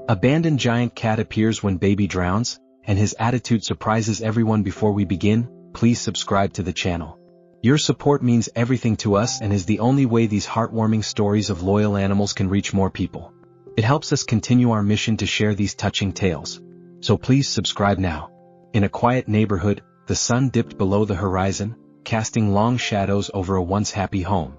Abandoned giant cat appears when baby drowns, and his attitude surprises everyone. Before we begin, please subscribe to the channel. Your support means everything to us and is the only way these heartwarming stories of loyal animals can reach more people. It helps us continue our mission to share these touching tales. So please subscribe now. In a quiet neighborhood, the sun dipped below the horizon, casting long shadows over a once happy home.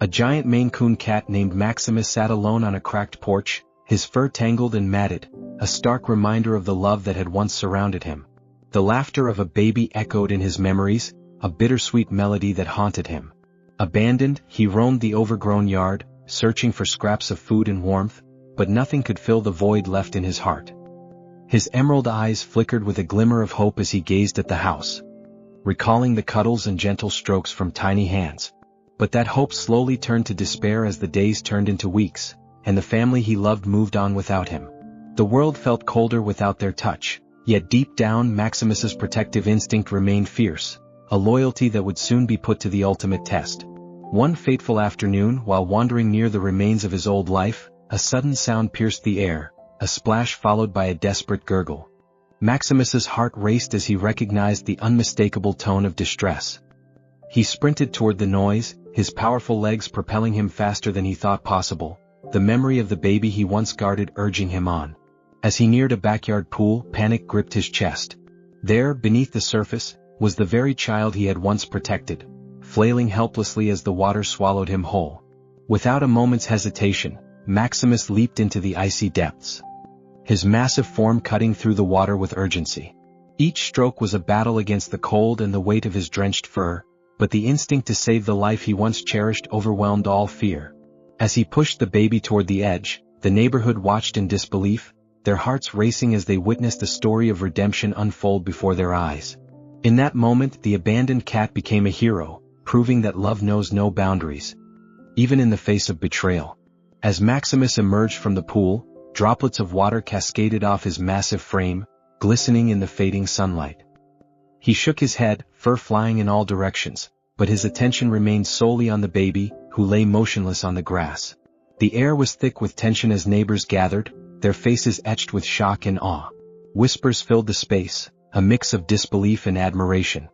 A giant Maine Coon cat named Maximus sat alone on a cracked porch, his fur tangled and matted, a stark reminder of the love that had once surrounded him. The laughter of a baby echoed in his memories, a bittersweet melody that haunted him. Abandoned, he roamed the overgrown yard, searching for scraps of food and warmth, but nothing could fill the void left in his heart. His emerald eyes flickered with a glimmer of hope as he gazed at the house, recalling the cuddles and gentle strokes from tiny hands. But that hope slowly turned to despair as the days turned into weeks, and the family he loved moved on without him. The world felt colder without their touch, yet deep down Maximus's protective instinct remained fierce, a loyalty that would soon be put to the ultimate test. One fateful afternoon, while wandering near the remains of his old life, a sudden sound pierced the air, a splash followed by a desperate gurgle. Maximus's heart raced as he recognized the unmistakable tone of distress. He sprinted toward the noise, his powerful legs propelling him faster than he thought possible, the memory of the baby he once guarded urging him on. As he neared a backyard pool, panic gripped his chest. There, beneath the surface, was the very child he had once protected, flailing helplessly as the water swallowed him whole. Without a moment's hesitation, Maximus leaped into the icy depths, his massive form cutting through the water with urgency. Each stroke was a battle against the cold and the weight of his drenched fur, but the instinct to save the life he once cherished overwhelmed all fear. As he pushed the baby toward the edge, the neighborhood watched in disbelief, their hearts racing as they witnessed a story of redemption unfold before their eyes. In that moment, the abandoned cat became a hero, proving that love knows no boundaries, even in the face of betrayal. As Maximus emerged from the pool, droplets of water cascaded off his massive frame, glistening in the fading sunlight. He shook his head, fur flying in all directions, but his attention remained solely on the baby, who lay motionless on the grass. The air was thick with tension as neighbors gathered, their faces etched with shock and awe. Whispers filled the space, a mix of disbelief and admiration.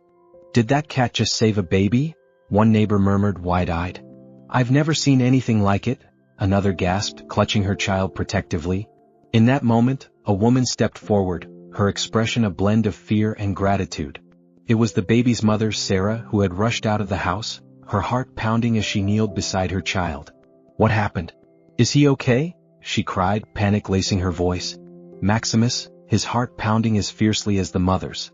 "Did that cat just save a baby?" one neighbor murmured wide-eyed. "I've never seen anything like it," another gasped, clutching her child protectively. In that moment, a woman stepped forward, her expression a blend of fear and gratitude. It was the baby's mother, Sarah, who had rushed out of the house, her heart pounding as she kneeled beside her child. "What happened? Is he okay?" she cried, panic lacing her voice. Maximus, his heart pounding as fiercely as the mother's,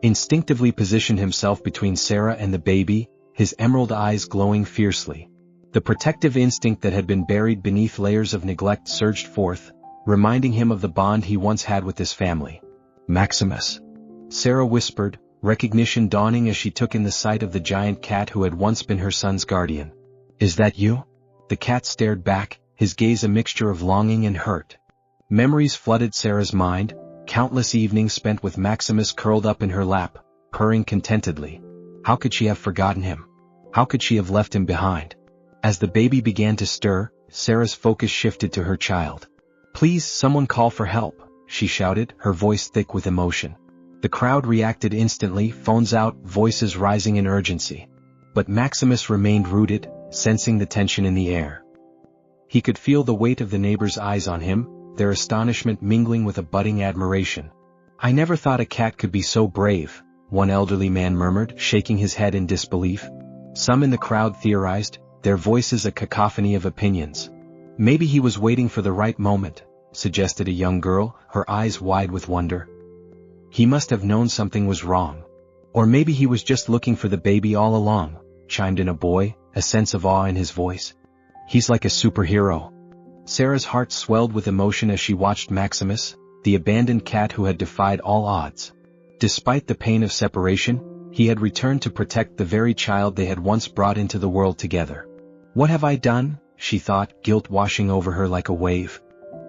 instinctively positioned himself between Sarah and the baby, his emerald eyes glowing fiercely. The protective instinct that had been buried beneath layers of neglect surged forth, reminding him of the bond he once had with his family. "Maximus," Sarah whispered, recognition dawning as she took in the sight of the giant cat who had once been her son's guardian. "Is that you?" The cat stared back, his gaze a mixture of longing and hurt. Memories flooded Sarah's mind, countless evenings spent with Maximus curled up in her lap, purring contentedly. How could she have forgotten him? How could she have left him behind? As the baby began to stir, Sarah's focus shifted to her child. "Please, someone call for help," she shouted, her voice thick with emotion. The crowd reacted instantly, phones out, voices rising in urgency. But Maximus remained rooted, sensing the tension in the air. He could feel the weight of the neighbors' eyes on him, their astonishment mingling with a budding admiration. "I never thought a cat could be so brave," one elderly man murmured, shaking his head in disbelief. Some in the crowd theorized, their voices a cacophony of opinions. "Maybe he was waiting for the right moment," suggested a young girl, her eyes wide with wonder. "He must have known something was wrong. Or maybe he was just looking for the baby all along," chimed in a boy, a sense of awe in his voice. "He's like a superhero." Sarah's heart swelled with emotion as she watched Maximus, the abandoned cat who had defied all odds. Despite the pain of separation, he had returned to protect the very child they had once brought into the world together. "What have I done?" she thought, guilt washing over her like a wave.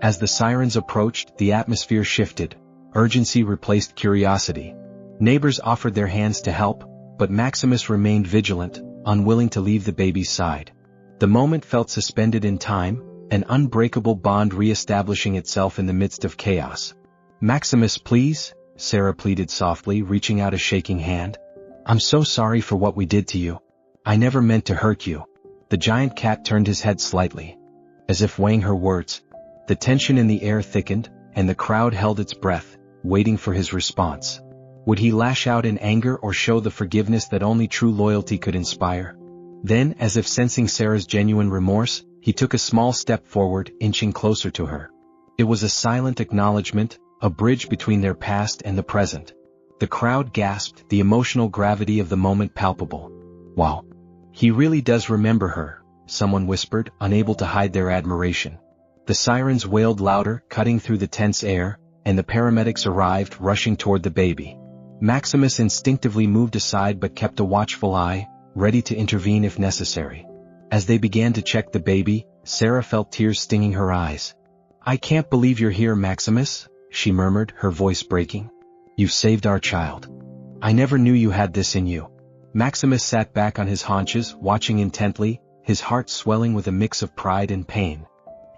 As the sirens approached, the atmosphere shifted. Urgency replaced curiosity. Neighbors offered their hands to help, but Maximus remained vigilant, unwilling to leave the baby's side. The moment felt suspended in time, an unbreakable bond re-establishing itself in the midst of chaos. "Maximus, please," Sarah pleaded softly, reaching out a shaking hand. "I'm so sorry for what we did to you. I never meant to hurt you." The giant cat turned his head slightly, as if weighing her words. The tension in the air thickened, and the crowd held its breath, waiting for his response. Would he lash out in anger or show the forgiveness that only true loyalty could inspire? Then, as if sensing Sarah's genuine remorse, he took a small step forward, inching closer to her. It was a silent acknowledgement, a bridge between their past and the present. The crowd gasped, the emotional gravity of the moment palpable. "Wow. He really does remember her," someone whispered, unable to hide their admiration. The sirens wailed louder, cutting through the tense air, and the paramedics arrived, rushing toward the baby. Maximus instinctively moved aside but kept a watchful eye, ready to intervene if necessary. As they began to check the baby, Sarah felt tears stinging her eyes. "I can't believe you're here, Maximus," she murmured, her voice breaking. "You've saved our child. I never knew you had this in you." Maximus sat back on his haunches, watching intently, his heart swelling with a mix of pride and pain.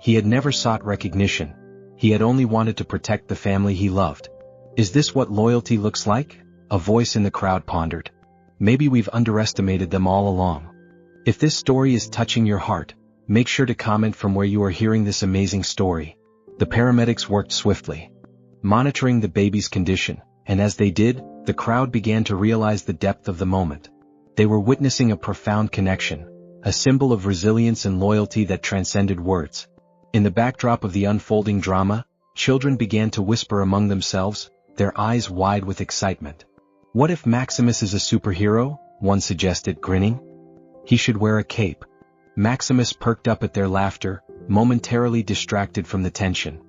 He had never sought recognition. He had only wanted to protect the family he loved. "Is this what loyalty looks like?" a voice in the crowd pondered. "Maybe we've underestimated them all along." If this story is touching your heart, make sure to comment from where you are hearing this amazing story. The paramedics worked swiftly, monitoring the baby's condition, and as they did, the crowd began to realize the depth of the moment. They were witnessing a profound connection, a symbol of resilience and loyalty that transcended words. In the backdrop of the unfolding drama, children began to whisper among themselves, their eyes wide with excitement. "What if Maximus is a superhero?" one suggested, grinning. "He should wear a cape." Maximus perked up at their laughter, momentarily distracted from the tension.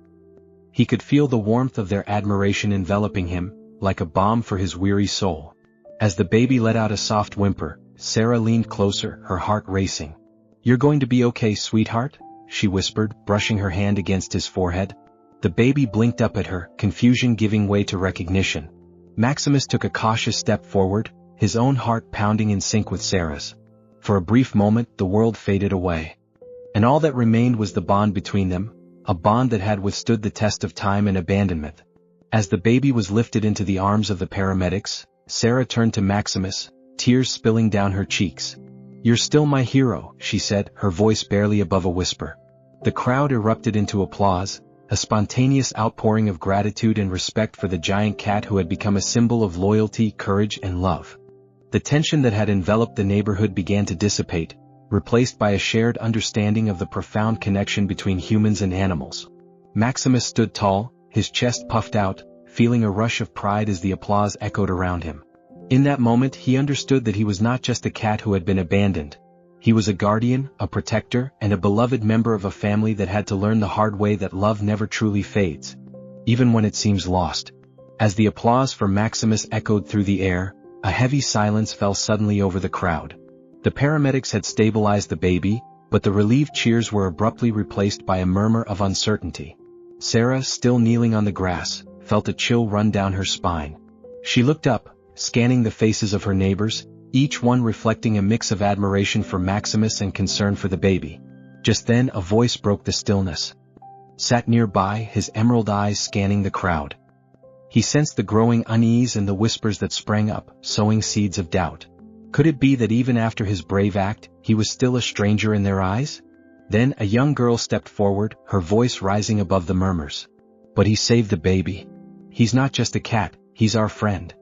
He could feel the warmth of their admiration enveloping him, like a balm for his weary soul. As the baby let out a soft whimper, Sarah leaned closer, her heart racing. "You're going to be okay, sweetheart?" she whispered, brushing her hand against his forehead. The baby blinked up at her, confusion giving way to recognition. Maximus took a cautious step forward, his own heart pounding in sync with Sarah's. For a brief moment, the world faded away. And all that remained was the bond between them, a bond that had withstood the test of time and abandonment. As the baby was lifted into the arms of the paramedics, Sarah turned to Maximus, tears spilling down her cheeks. "You're still my hero," she said, her voice barely above a whisper. The crowd erupted into applause, a spontaneous outpouring of gratitude and respect for the giant cat who had become a symbol of loyalty, courage, and love. The tension that had enveloped the neighborhood began to dissipate, replaced by a shared understanding of the profound connection between humans and animals. Maximus stood tall, his chest puffed out, feeling a rush of pride as the applause echoed around him. In that moment he understood that he was not just a cat who had been abandoned. He was a guardian, a protector, and a beloved member of a family that had to learn the hard way that love never truly fades, even when it seems lost. As the applause for Maximus echoed through the air, a heavy silence fell suddenly over the crowd. The paramedics had stabilized the baby, but the relieved cheers were abruptly replaced by a murmur of uncertainty. Sarah, still kneeling on the grass, felt a chill run down her spine. She looked up, scanning the faces of her neighbors, each one reflecting a mix of admiration for Maximus and concern for the baby. Just then a voice broke the stillness. Sat nearby, his emerald eyes scanning the crowd. He sensed the growing unease and the whispers that sprang up, sowing seeds of doubt. Could it be that even after his brave act, he was still a stranger in their eyes? Then a young girl stepped forward, her voice rising above the murmurs. "But he saved the baby. He's not just a cat, he's our friend."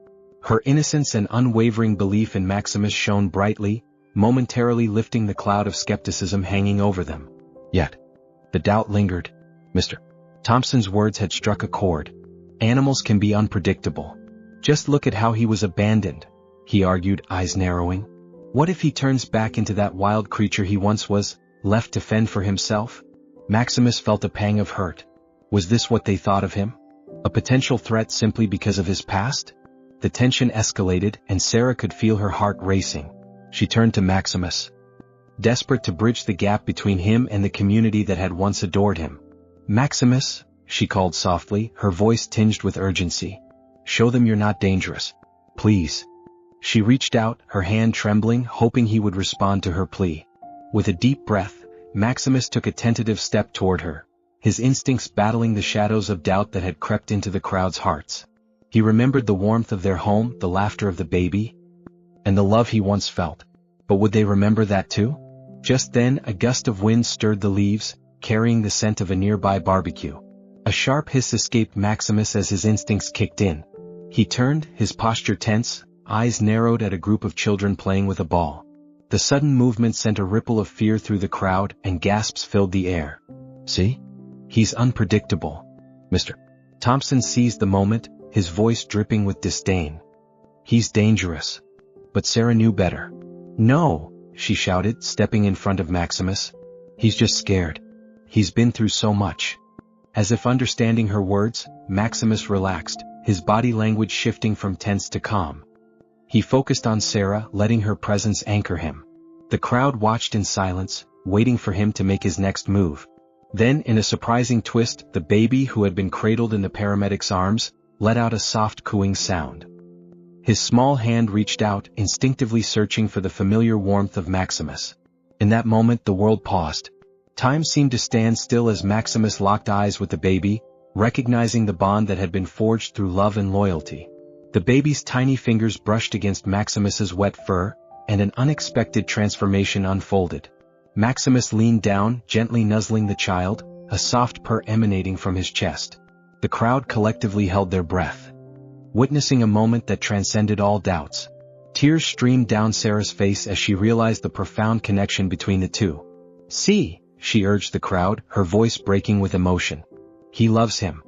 Her innocence and unwavering belief in Maximus shone brightly, momentarily lifting the cloud of skepticism hanging over them. Yet, the doubt lingered. Mr. Thompson's words had struck a chord. Animals can be unpredictable. Just look at how he was abandoned, he argued, eyes narrowing. What if he turns back into that wild creature he once was, left to fend for himself? Maximus felt a pang of hurt. Was this what they thought of him? A potential threat simply because of his past? The tension escalated, and Sarah could feel her heart racing. She turned to Maximus, desperate to bridge the gap between him and the community that had once adored him. "Maximus," she called softly, her voice tinged with urgency. "Show them you're not dangerous. Please." She reached out, her hand trembling, hoping he would respond to her plea. With a deep breath, Maximus took a tentative step toward her, his instincts battling the shadows of doubt that had crept into the crowd's hearts. He remembered the warmth of their home, the laughter of the baby, and the love he once felt. But would they remember that too? Just then, a gust of wind stirred the leaves, carrying the scent of a nearby barbecue. A sharp hiss escaped Maximus as his instincts kicked in. He turned, his posture tense, eyes narrowed at a group of children playing with a ball. The sudden movement sent a ripple of fear through the crowd, and gasps filled the air. "See? He's unpredictable." Mr. Thompson seized the moment, his voice dripping with disdain. "He's dangerous." But Sarah knew better. "No," she shouted, stepping in front of Maximus. "He's just scared. He's been through so much." As if understanding her words, Maximus relaxed, his body language shifting from tense to calm. He focused on Sarah, letting her presence anchor him. The crowd watched in silence, waiting for him to make his next move. Then, in a surprising twist, the baby who had been cradled in the paramedic's arms, let out a soft cooing sound. His small hand reached out, instinctively searching for the familiar warmth of Maximus. In that moment the world paused. Time seemed to stand still as Maximus locked eyes with the baby, recognizing the bond that had been forged through love and loyalty. The baby's tiny fingers brushed against Maximus's wet fur, and an unexpected transformation unfolded. Maximus leaned down, gently nuzzling the child, a soft purr emanating from his chest. The crowd collectively held their breath, witnessing a moment that transcended all doubts. Tears streamed down Sarah's face as she realized the profound connection between the two. "See," she urged the crowd, her voice breaking with emotion. "He loves him.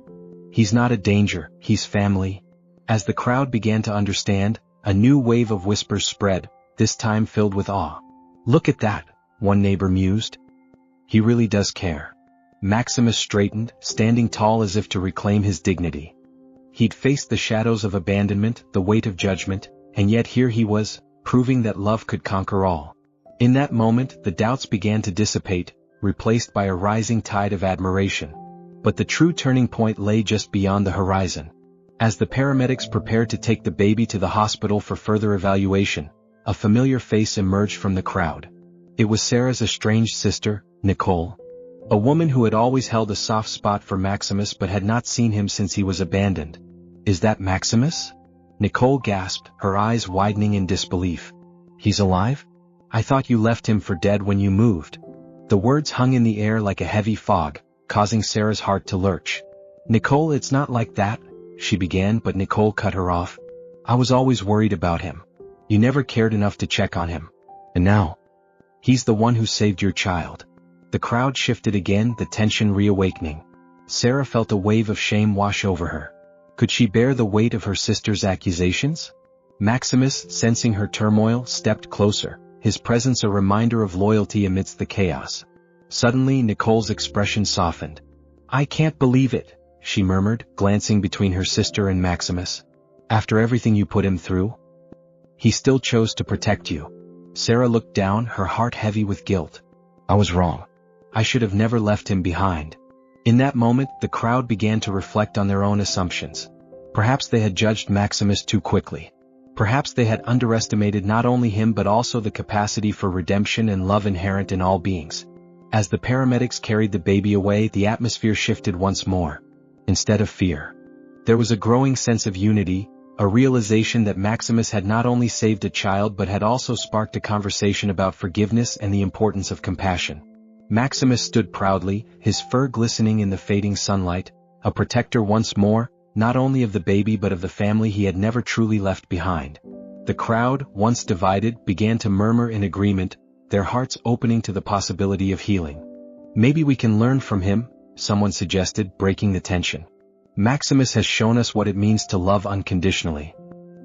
He's not a danger, he's family." As the crowd began to understand, a new wave of whispers spread, this time filled with awe. "Look at that," one neighbor mused. "He really does care." Maximus straightened, standing tall as if to reclaim his dignity. He'd faced the shadows of abandonment, the weight of judgment, and yet here he was, proving that love could conquer all. In that moment, the doubts began to dissipate, replaced by a rising tide of admiration. But the true turning point lay just beyond the horizon. As the paramedics prepared to take the baby to the hospital for further evaluation, a familiar face emerged from the crowd. It was Sarah's estranged sister, Nicole. A woman who had always held a soft spot for Maximus but had not seen him since he was abandoned. "Is that Maximus?" Nicole gasped, her eyes widening in disbelief. "He's alive? I thought you left him for dead when you moved." The words hung in the air like a heavy fog, causing Sarah's heart to lurch. "Nicole, it's not like that," she began, but Nicole cut her off. "I was always worried about him. You never cared enough to check on him. And now, he's the one who saved your child." The crowd shifted again, the tension reawakening. Sarah felt a wave of shame wash over her. Could she bear the weight of her sister's accusations? Maximus, sensing her turmoil, stepped closer, his presence a reminder of loyalty amidst the chaos. Suddenly Nicole's expression softened. "I can't believe it," she murmured, glancing between her sister and Maximus. "After everything you put him through? He still chose to protect you." Sarah looked down, her heart heavy with guilt. "I was wrong. I should have never left him behind." In that moment, the crowd began to reflect on their own assumptions. Perhaps they had judged Maximus too quickly. Perhaps they had underestimated not only him but also the capacity for redemption and love inherent in all beings. As the paramedics carried the baby away, the atmosphere shifted once more. Instead of fear, there was a growing sense of unity, a realization that Maximus had not only saved a child but had also sparked a conversation about forgiveness and the importance of compassion. Maximus stood proudly, his fur glistening in the fading sunlight, a protector once more, not only of the baby but of the family he had never truly left behind. The crowd, once divided, began to murmur in agreement, their hearts opening to the possibility of healing. "Maybe we can learn from him," someone suggested, breaking the tension. "Maximus has shown us what it means to love unconditionally."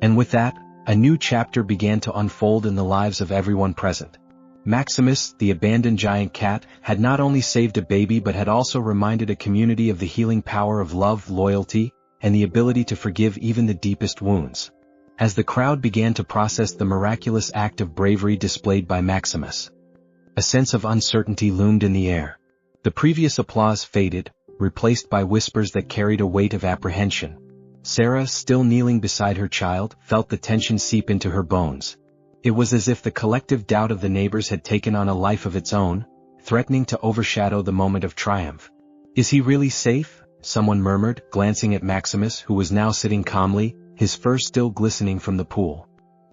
And with that, a new chapter began to unfold in the lives of everyone present. Maximus, the abandoned giant cat, had not only saved a baby but had also reminded a community of the healing power of love, loyalty, and the ability to forgive even the deepest wounds. As the crowd began to process the miraculous act of bravery displayed by Maximus, a sense of uncertainty loomed in the air. The previous applause faded, replaced by whispers that carried a weight of apprehension. Sarah, still kneeling beside her child, felt the tension seep into her bones. It was as if the collective doubt of the neighbors had taken on a life of its own, threatening to overshadow the moment of triumph. "Is he really safe?" someone murmured, glancing at Maximus, who was now sitting calmly, his fur still glistening from the pool.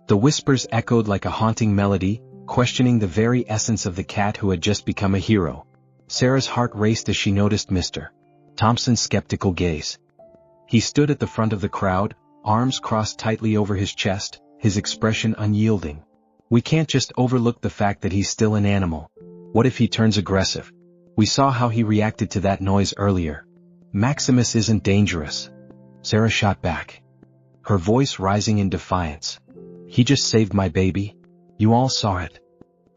The whispers echoed like a haunting melody, questioning the very essence of the cat who had just become a hero. Sarah's heart raced as she noticed Mr. Thompson's skeptical gaze. He stood at the front of the crowd, arms crossed tightly over his chest, his expression unyielding. "We can't just overlook the fact that he's still an animal. What if he turns aggressive? We saw how he reacted to that noise earlier." "Maximus isn't dangerous," Sarah shot back, her voice rising in defiance. "He just saved my baby. You all saw it."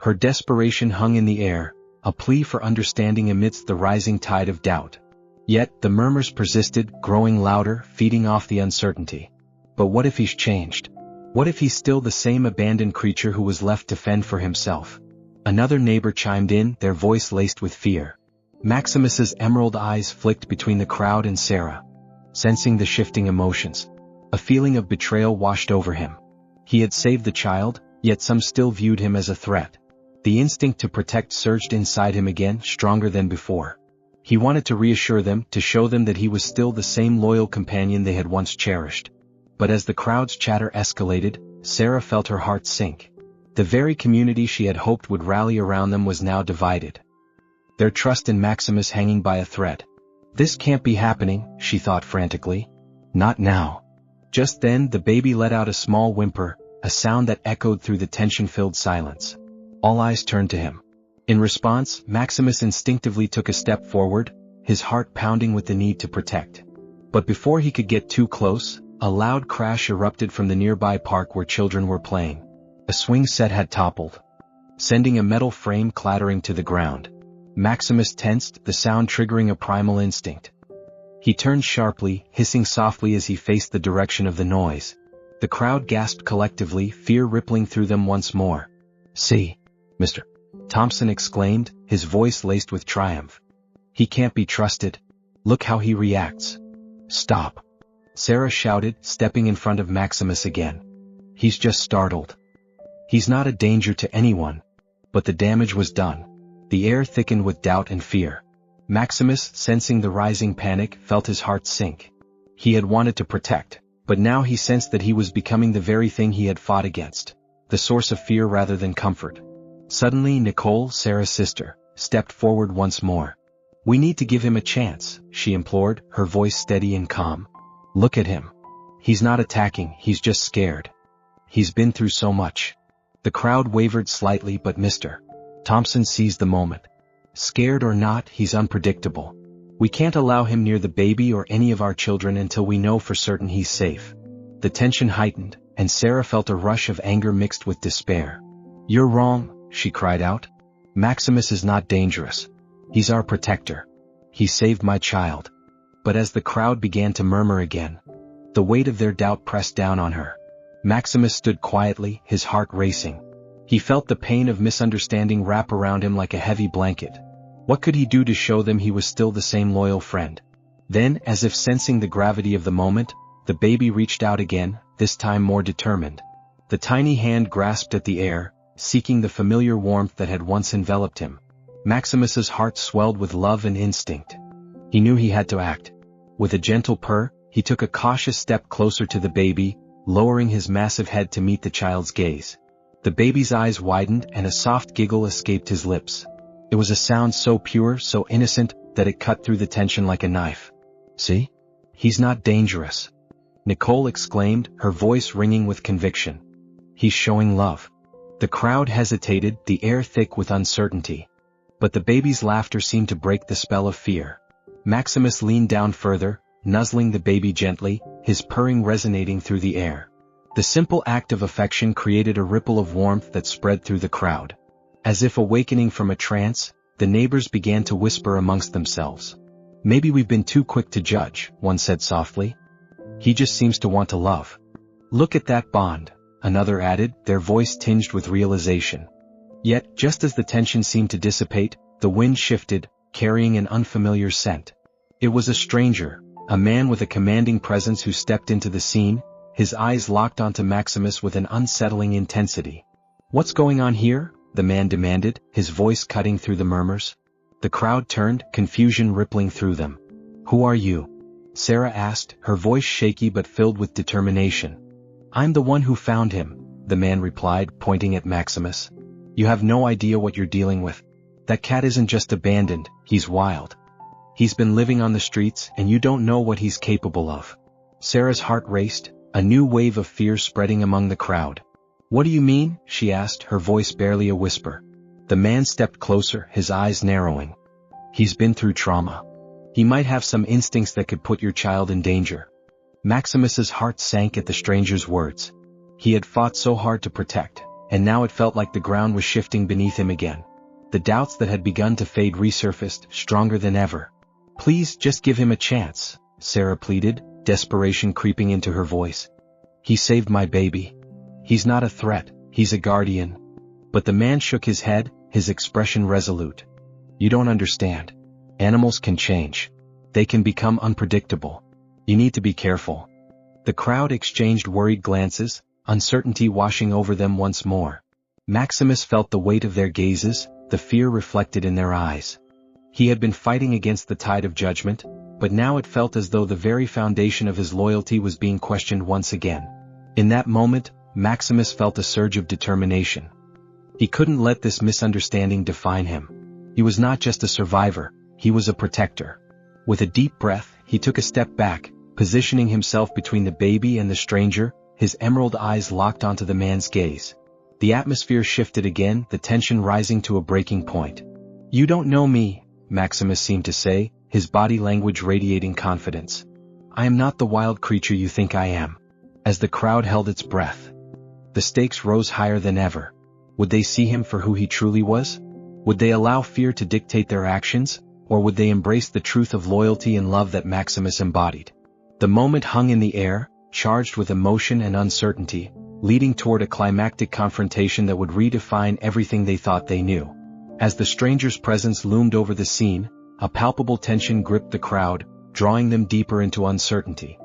Her desperation hung in the air, a plea for understanding amidst the rising tide of doubt. Yet, the murmurs persisted, growing louder, feeding off the uncertainty. But what if he's changed? What if he's still the same abandoned creature who was left to fend for himself? Another neighbor chimed in, their voice laced with fear. Maximus's emerald eyes flicked between the crowd and Sarah. Sensing the shifting emotions, a feeling of betrayal washed over him. He had saved the child, yet some still viewed him as a threat. The instinct to protect surged inside him again, stronger than before. He wanted to reassure them, to show them that he was still the same loyal companion they had once cherished. But as the crowd's chatter escalated, Sarah felt her heart sink. The very community she had hoped would rally around them was now divided, their trust in Maximus hanging by a thread. "This can't be happening," she thought frantically. "Not now." Just then the baby let out a small whimper, a sound that echoed through the tension-filled silence. All eyes turned to him. In response, Maximus instinctively took a step forward, his heart pounding with the need to protect. But before he could get too close, a loud crash erupted from the nearby park where children were playing. A swing set had toppled, sending a metal frame clattering to the ground. Maximus tensed, the sound triggering a primal instinct. He turned sharply, hissing softly as he faced the direction of the noise. The crowd gasped collectively, fear rippling through them once more. "See, Mr. Thompson," exclaimed, his voice laced with triumph. "He can't be trusted. Look how he reacts." "Stop," Sarah shouted, stepping in front of Maximus again. "He's just startled. He's not a danger to anyone." But the damage was done. The air thickened with doubt and fear. Maximus, sensing the rising panic, felt his heart sink. He had wanted to protect, but now he sensed that he was becoming the very thing he had fought against, the source of fear rather than comfort. Suddenly Nicole, Sarah's sister, stepped forward once more. "We need to give him a chance," she implored, her voice steady and calm. "Look at him. He's not attacking, he's just scared. He's been through so much." The crowd wavered slightly, but Mr. Thompson seized the moment. "Scared or not, he's unpredictable. We can't allow him near the baby or any of our children until we know for certain he's safe." The tension heightened, and Sarah felt a rush of anger mixed with despair. "You're wrong," she cried out. "Maximus is not dangerous. He's our protector. He saved my child." But as the crowd began to murmur again, the weight of their doubt pressed down on her. Maximus stood quietly, his heart racing. He felt the pain of misunderstanding wrap around him like a heavy blanket. What could he do to show them he was still the same loyal friend? Then, as if sensing the gravity of the moment, the baby reached out again, this time more determined. The tiny hand grasped at the air, seeking the familiar warmth that had once enveloped him. Maximus's heart swelled with love and instinct. He knew he had to act. With a gentle purr, he took a cautious step closer to the baby, lowering his massive head to meet the child's gaze. The baby's eyes widened and a soft giggle escaped his lips. It was a sound so pure, so innocent, that it cut through the tension like a knife. "See? He's not dangerous," Nicole exclaimed, her voice ringing with conviction. "He's showing love." The crowd hesitated, the air thick with uncertainty. But the baby's laughter seemed to break the spell of fear. Maximus leaned down further, nuzzling the baby gently, his purring resonating through the air. The simple act of affection created a ripple of warmth that spread through the crowd. As if awakening from a trance, the neighbors began to whisper amongst themselves. "Maybe we've been too quick to judge," one said softly. "He just seems to want to love." "Look at that bond," another added, their voice tinged with realization. Yet, just as the tension seemed to dissipate, the wind shifted, carrying an unfamiliar scent. It was a stranger, a man with a commanding presence who stepped into the scene, his eyes locked onto Maximus with an unsettling intensity. "What's going on here?" the man demanded, his voice cutting through the murmurs. The crowd turned, confusion rippling through them. "Who are you?" Sarah asked, her voice shaky but filled with determination. "I'm the one who found him," the man replied, pointing at Maximus. "You have no idea what you're dealing with. That cat isn't just abandoned, he's wild. He's been living on the streets and you don't know what he's capable of." Sarah's heart raced, a new wave of fear spreading among the crowd. "What do you mean?" she asked, her voice barely a whisper. The man stepped closer, his eyes narrowing. "He's been through trauma. He might have some instincts that could put your child in danger." Maximus's heart sank at the stranger's words. He had fought so hard to protect, and now it felt like the ground was shifting beneath him again. The doubts that had begun to fade resurfaced, stronger than ever. "Please, just give him a chance," Sarah pleaded, desperation creeping into her voice. "He saved my baby. He's not a threat, he's a guardian." But the man shook his head, his expression resolute. "You don't understand. Animals can change. They can become unpredictable. You need to be careful." The crowd exchanged worried glances, uncertainty washing over them once more. Maximus felt the weight of their gazes, the fear reflected in their eyes. He had been fighting against the tide of judgment, but now it felt as though the very foundation of his loyalty was being questioned once again. In that moment, Maximus felt a surge of determination. He couldn't let this misunderstanding define him. He was not just a survivor, he was a protector. With a deep breath, he took a step back, positioning himself between the baby and the stranger, his emerald eyes locked onto the man's gaze. The atmosphere shifted again, the tension rising to a breaking point. "You don't know me," Maximus seemed to say, his body language radiating confidence. "I am not the wild creature you think I am." As the crowd held its breath, the stakes rose higher than ever. Would they see him for who he truly was? Would they allow fear to dictate their actions, or would they embrace the truth of loyalty and love that Maximus embodied? The moment hung in the air, charged with emotion and uncertainty, leading toward a climactic confrontation that would redefine everything they thought they knew. As the stranger's presence loomed over the scene, a palpable tension gripped the crowd, drawing them deeper into uncertainty.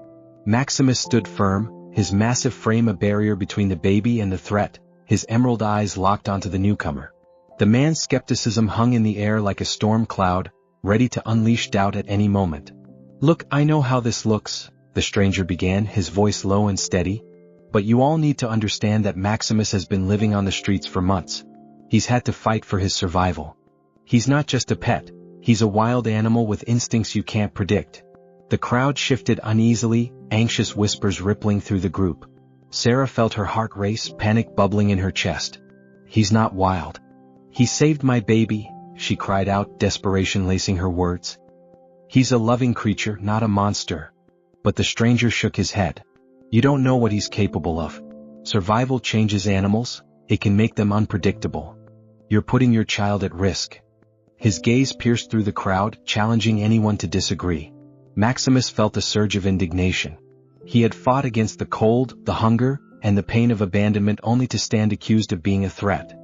Maximus stood firm, his massive frame a barrier between the baby and the threat, his emerald eyes locked onto the newcomer. The man's skepticism hung in the air like a storm cloud, ready to unleash doubt at any moment. "Look, I know how this looks," the stranger began, his voice low and steady. "But you all need to understand that Maximus has been living on the streets for months. He's had to fight for his survival. He's not just a pet, he's a wild animal with instincts you can't predict." The crowd shifted uneasily, anxious whispers rippling through the group. Sarah felt her heart race, panic bubbling in her chest. "He's not wild. He saved my baby," she cried out, desperation lacing her words. "He's a loving creature, not a monster." But the stranger shook his head. "You don't know what he's capable of. Survival changes animals, it can make them unpredictable. You're putting your child at risk." His gaze pierced through the crowd, challenging anyone to disagree. Maximus felt a surge of indignation. He had fought against the cold, the hunger, and the pain of abandonment only to stand accused of being a threat.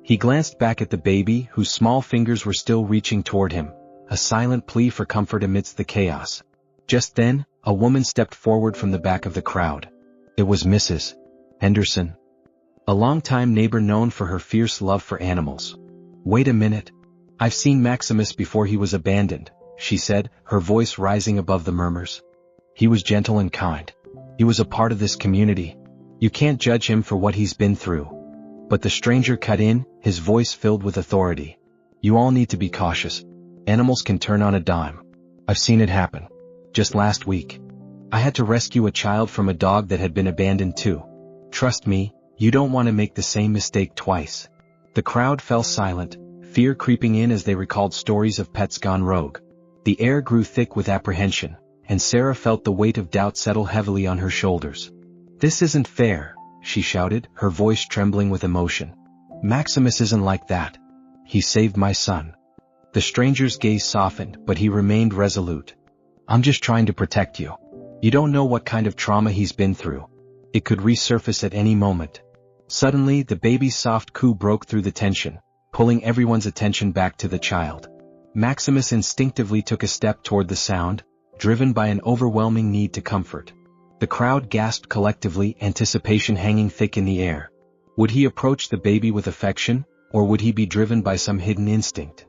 He glanced back at the baby, whose small fingers were still reaching toward him, a silent plea for comfort amidst the chaos. Just then, a woman stepped forward from the back of the crowd. It was Mrs. Henderson, a longtime neighbor known for her fierce love for animals. "Wait a minute. I've seen Maximus before he was abandoned," she said, her voice rising above the murmurs. "He was gentle and kind. He was a part of this community. You can't judge him for what he's been through." But the stranger cut in, his voice filled with authority. "You all need to be cautious. Animals can turn on a dime. I've seen it happen. Just last week, I had to rescue a child from a dog that had been abandoned too. Trust me, you don't want to make the same mistake twice." The crowd fell silent, fear creeping in as they recalled stories of pets gone rogue. The air grew thick with apprehension, and Sarah felt the weight of doubt settle heavily on her shoulders. "This isn't fair," she shouted, her voice trembling with emotion. "Maximus isn't like that. He saved my son." The stranger's gaze softened, but he remained resolute. "I'm just trying to protect you. You don't know what kind of trauma he's been through. It could resurface at any moment." Suddenly, the baby's soft coo broke through the tension, pulling everyone's attention back to the child. Maximus instinctively took a step toward the sound, driven by an overwhelming need to comfort. The crowd gasped collectively, anticipation hanging thick in the air. Would he approach the baby with affection, or would he be driven by some hidden instinct?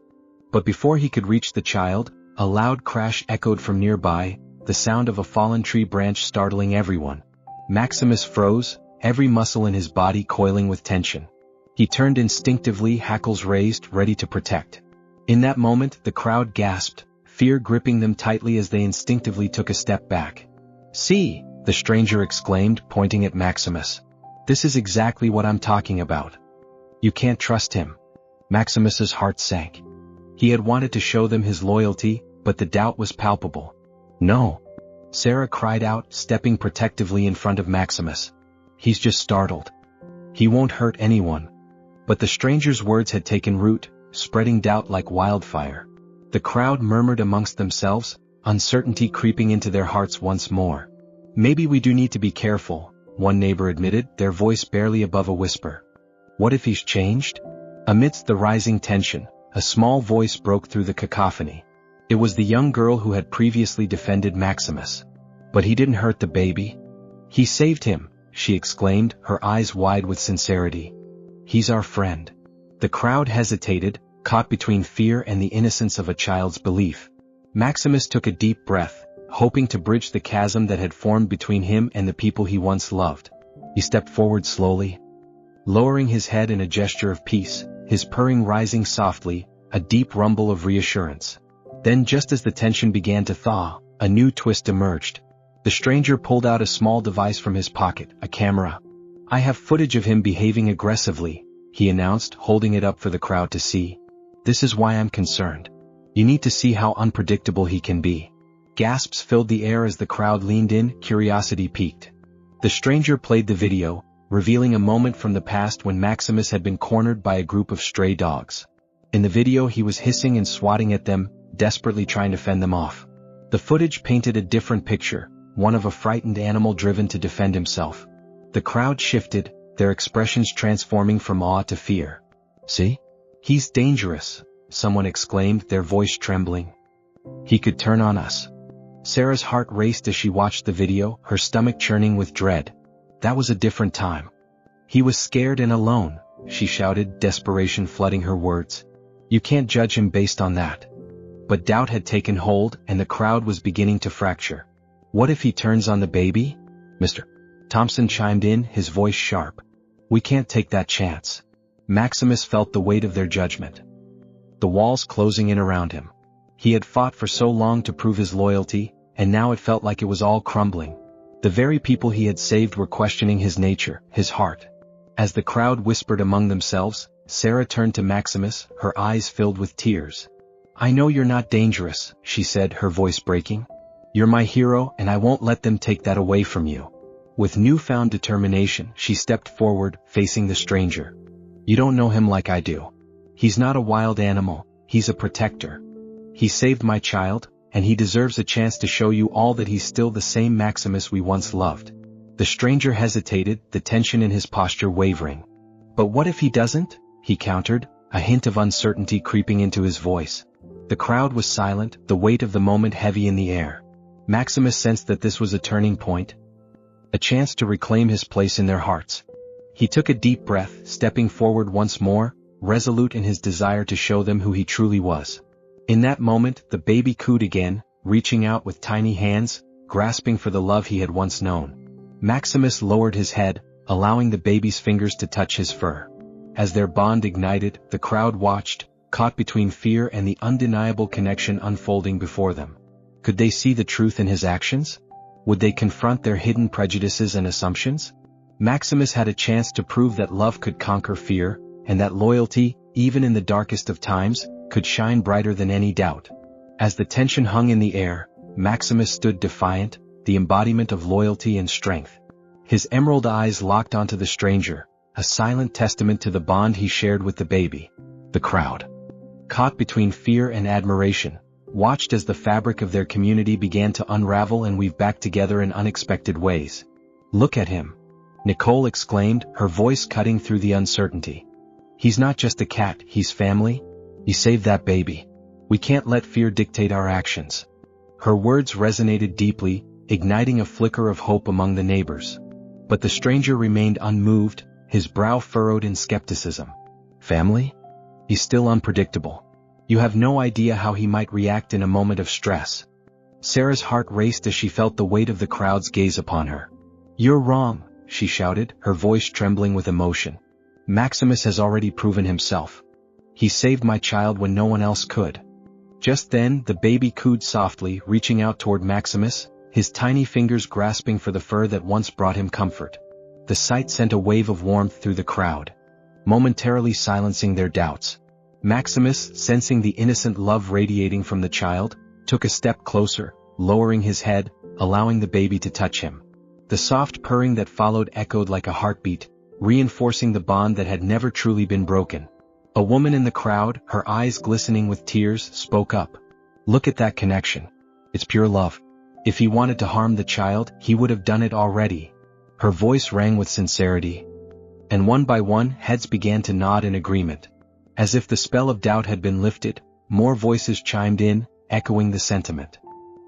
But before he could reach the child, a loud crash echoed from nearby, the sound of a fallen tree branch startling everyone. Maximus froze, every muscle in his body coiling with tension. He turned instinctively, hackles raised, ready to protect. In that moment, the crowd gasped, fear gripping them tightly as they instinctively took a step back. "See!" the stranger exclaimed, pointing at Maximus. "This is exactly what I'm talking about. You can't trust him." Maximus's heart sank. He had wanted to show them his loyalty, but the doubt was palpable. "No!" Sarah cried out, stepping protectively in front of Maximus. "He's just startled. He won't hurt anyone." But the stranger's words had taken root, spreading doubt like wildfire. The crowd murmured amongst themselves, uncertainty creeping into their hearts once more. "Maybe we do need to be careful," one neighbor admitted, their voice barely above a whisper. "What if he's changed?" Amidst the rising tension, a small voice broke through the cacophony. It was the young girl who had previously defended Maximus. "But he didn't hurt the baby. He saved him," she exclaimed, her eyes wide with sincerity. "He's our friend." The crowd hesitated, caught between fear and the innocence of a child's belief. Maximus took a deep breath, hoping to bridge the chasm that had formed between him and the people he once loved. He stepped forward slowly, lowering his head in a gesture of peace, his purring rising softly, a deep rumble of reassurance. Then, just as the tension began to thaw, a new twist emerged. The stranger pulled out a small device from his pocket, a camera. "I have footage of him behaving aggressively," he announced, holding it up for the crowd to see. "This is why I'm concerned. You need to see how unpredictable he can be." Gasps filled the air as the crowd leaned in, curiosity piqued. The stranger played the video, revealing a moment from the past when Maximus had been cornered by a group of stray dogs. In the video he was hissing and swatting at them, desperately trying to fend them off. The footage painted a different picture, one of a frightened animal driven to defend himself. The crowd shifted, their expressions transforming from awe to fear. "See? He's dangerous," someone exclaimed, their voice trembling. "He could turn on us." Sarah's heart raced as she watched the video, her stomach churning with dread. That was a different time. "He was scared and alone," she shouted, desperation flooding her words. "You can't judge him based on that." But doubt had taken hold, and the crowd was beginning to fracture. "What if he turns on the baby?" Mr. Thompson chimed in, his voice sharp. "We can't take that chance." Maximus felt the weight of their judgment. The walls closing in around him. He had fought for so long to prove his loyalty, and now it felt like it was all crumbling. The very people he had saved were questioning his nature, his heart. As the crowd whispered among themselves, Sarah turned to Maximus, her eyes filled with tears. "I know you're not dangerous," she said, her voice breaking. "You're my hero, and I won't let them take that away from you." With newfound determination, she stepped forward, facing the stranger. "You don't know him like I do. He's not a wild animal, he's a protector. He saved my child, and he deserves a chance to show you all that he's still the same Maximus we once loved." The stranger hesitated, the tension in his posture wavering. "But what if he doesn't?" he countered, a hint of uncertainty creeping into his voice. The crowd was silent, the weight of the moment heavy in the air. Maximus sensed that this was a turning point, a chance to reclaim his place in their hearts. He took a deep breath, stepping forward once more, resolute in his desire to show them who he truly was. In that moment, the baby cooed again, reaching out with tiny hands, grasping for the love he had once known. Maximus lowered his head, allowing the baby's fingers to touch his fur. As their bond ignited, the crowd watched, caught between fear and the undeniable connection unfolding before them. Could they see the truth in his actions? Would they confront their hidden prejudices and assumptions? Maximus had a chance to prove that love could conquer fear, and that loyalty, even in the darkest of times, could shine brighter than any doubt. As the tension hung in the air, Maximus stood defiant, the embodiment of loyalty and strength. His emerald eyes locked onto the stranger, a silent testament to the bond he shared with the baby. The crowd, caught between fear and admiration, watched as the fabric of their community began to unravel and weave back together in unexpected ways. "Look at him," Nicole exclaimed, her voice cutting through the uncertainty. "He's not just a cat, he's family. He saved that baby. We can't let fear dictate our actions." Her words resonated deeply, igniting a flicker of hope among the neighbors. But the stranger remained unmoved, his brow furrowed in skepticism. Family? He's still unpredictable. You have no idea how he might react in a moment of stress. Sarah's heart raced as she felt the weight of the crowd's gaze upon her. You're wrong, she shouted, her voice trembling with emotion. Maximus has already proven himself. He saved my child when no one else could. Just then, the baby cooed softly, reaching out toward Maximus, his tiny fingers grasping for the fur that once brought him comfort. The sight sent a wave of warmth through the crowd, momentarily silencing their doubts. Maximus, sensing the innocent love radiating from the child, took a step closer, lowering his head, allowing the baby to touch him. The soft purring that followed echoed like a heartbeat, reinforcing the bond that had never truly been broken. A woman in the crowd, her eyes glistening with tears, spoke up. Look at that connection. It's pure love. If he wanted to harm the child, he would have done it already. Her voice rang with sincerity. And one by one, heads began to nod in agreement. As if the spell of doubt had been lifted, more voices chimed in, echoing the sentiment.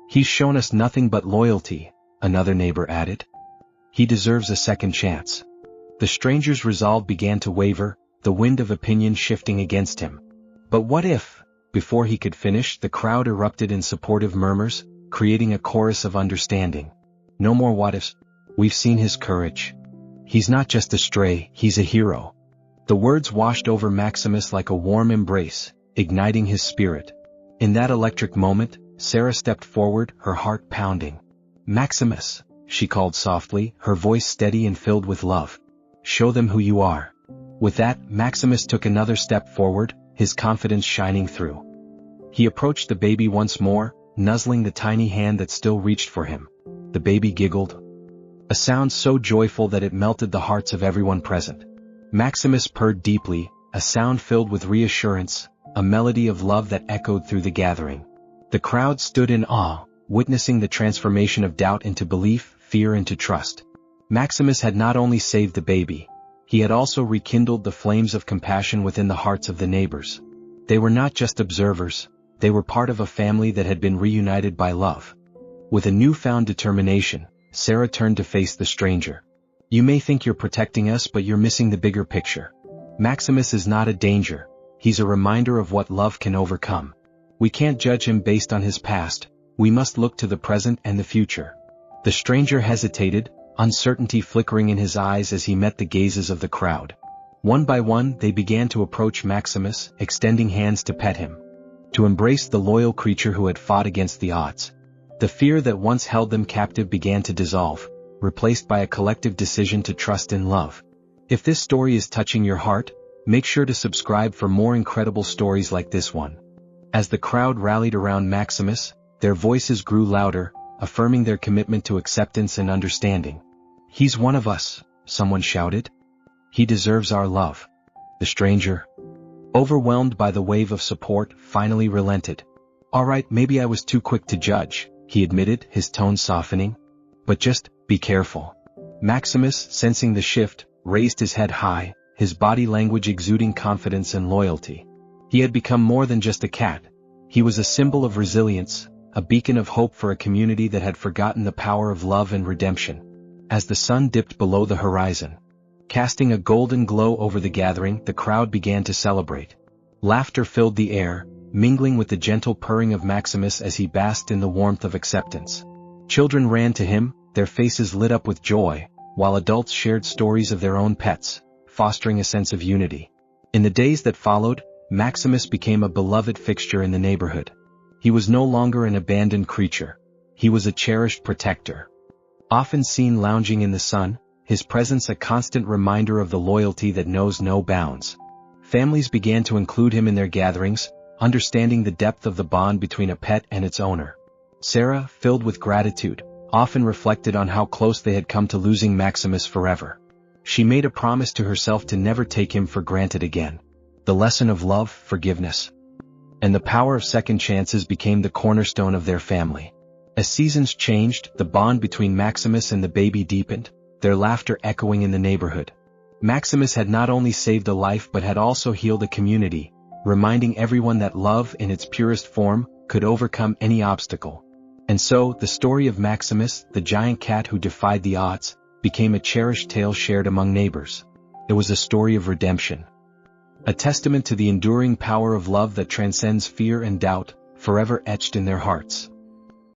He's shown us nothing but loyalty, another neighbor added. He deserves a second chance. The stranger's resolve began to waver, the wind of opinion shifting against him. But what if? Before he could finish, the crowd erupted in supportive murmurs, creating a chorus of understanding. No more what ifs. We've seen his courage. He's not just a stray, he's a hero. The words washed over Maximus like a warm embrace, igniting his spirit. In that electric moment, Sarah stepped forward, her heart pounding. Maximus, she called softly, her voice steady and filled with love. Show them who you are. With that, Maximus took another step forward, his confidence shining through. He approached the baby once more, nuzzling the tiny hand that still reached for him. The baby giggled. A sound so joyful that it melted the hearts of everyone present. Maximus purred deeply, a sound filled with reassurance, a melody of love that echoed through the gathering. The crowd stood in awe, witnessing the transformation of doubt into belief, fear into trust. Maximus had not only saved the baby, he had also rekindled the flames of compassion within the hearts of the neighbors. They were not just observers, they were part of a family that had been reunited by love. With a newfound determination, Sarah turned to face the stranger. You may think you're protecting us, but you're missing the bigger picture. Maximus is not a danger, he's a reminder of what love can overcome. We can't judge him based on his past, we must look to the present and the future. The stranger hesitated, uncertainty flickering in his eyes as he met the gazes of the crowd. One by one, they began to approach Maximus, extending hands to pet him, to embrace the loyal creature who had fought against the odds. The fear that once held them captive began to dissolve, replaced by a collective decision to trust in love. If this story is touching your heart, make sure to subscribe for more incredible stories like this one. As the crowd rallied around Maximus, their voices grew louder, affirming their commitment to acceptance and understanding. He's one of us, someone shouted. He deserves our love. The stranger, overwhelmed by the wave of support, finally relented. All right, maybe I was too quick to judge, he admitted, his tone softening. But just, be careful. Maximus, sensing the shift, raised his head high, his body language exuding confidence and loyalty. He had become more than just a cat. He was a symbol of resilience, a beacon of hope for a community that had forgotten the power of love and redemption. As the sun dipped below the horizon, casting a golden glow over the gathering, the crowd began to celebrate. Laughter filled the air, mingling with the gentle purring of Maximus as he basked in the warmth of acceptance. Children ran to him, their faces lit up with joy, while adults shared stories of their own pets, fostering a sense of unity. In the days that followed, Maximus became a beloved fixture in the neighborhood. He was no longer an abandoned creature. He was a cherished protector. Often seen lounging in the sun, his presence a constant reminder of the loyalty that knows no bounds. Families began to include him in their gatherings, understanding the depth of the bond between a pet and its owner. Sarah, filled with gratitude, often reflected on how close they had come to losing Maximus forever. She made a promise to herself to never take him for granted again. The lesson of love, forgiveness, and the power of second chances became the cornerstone of their family. As seasons changed, the bond between Maximus and the baby deepened, their laughter echoing in the neighborhood. Maximus had not only saved a life but had also healed a community, reminding everyone that love in its purest form could overcome any obstacle. And so, the story of Maximus, the giant cat who defied the odds, became a cherished tale shared among neighbors. It was a story of redemption, A testament to the enduring power of love that transcends fear and doubt, forever etched in their hearts.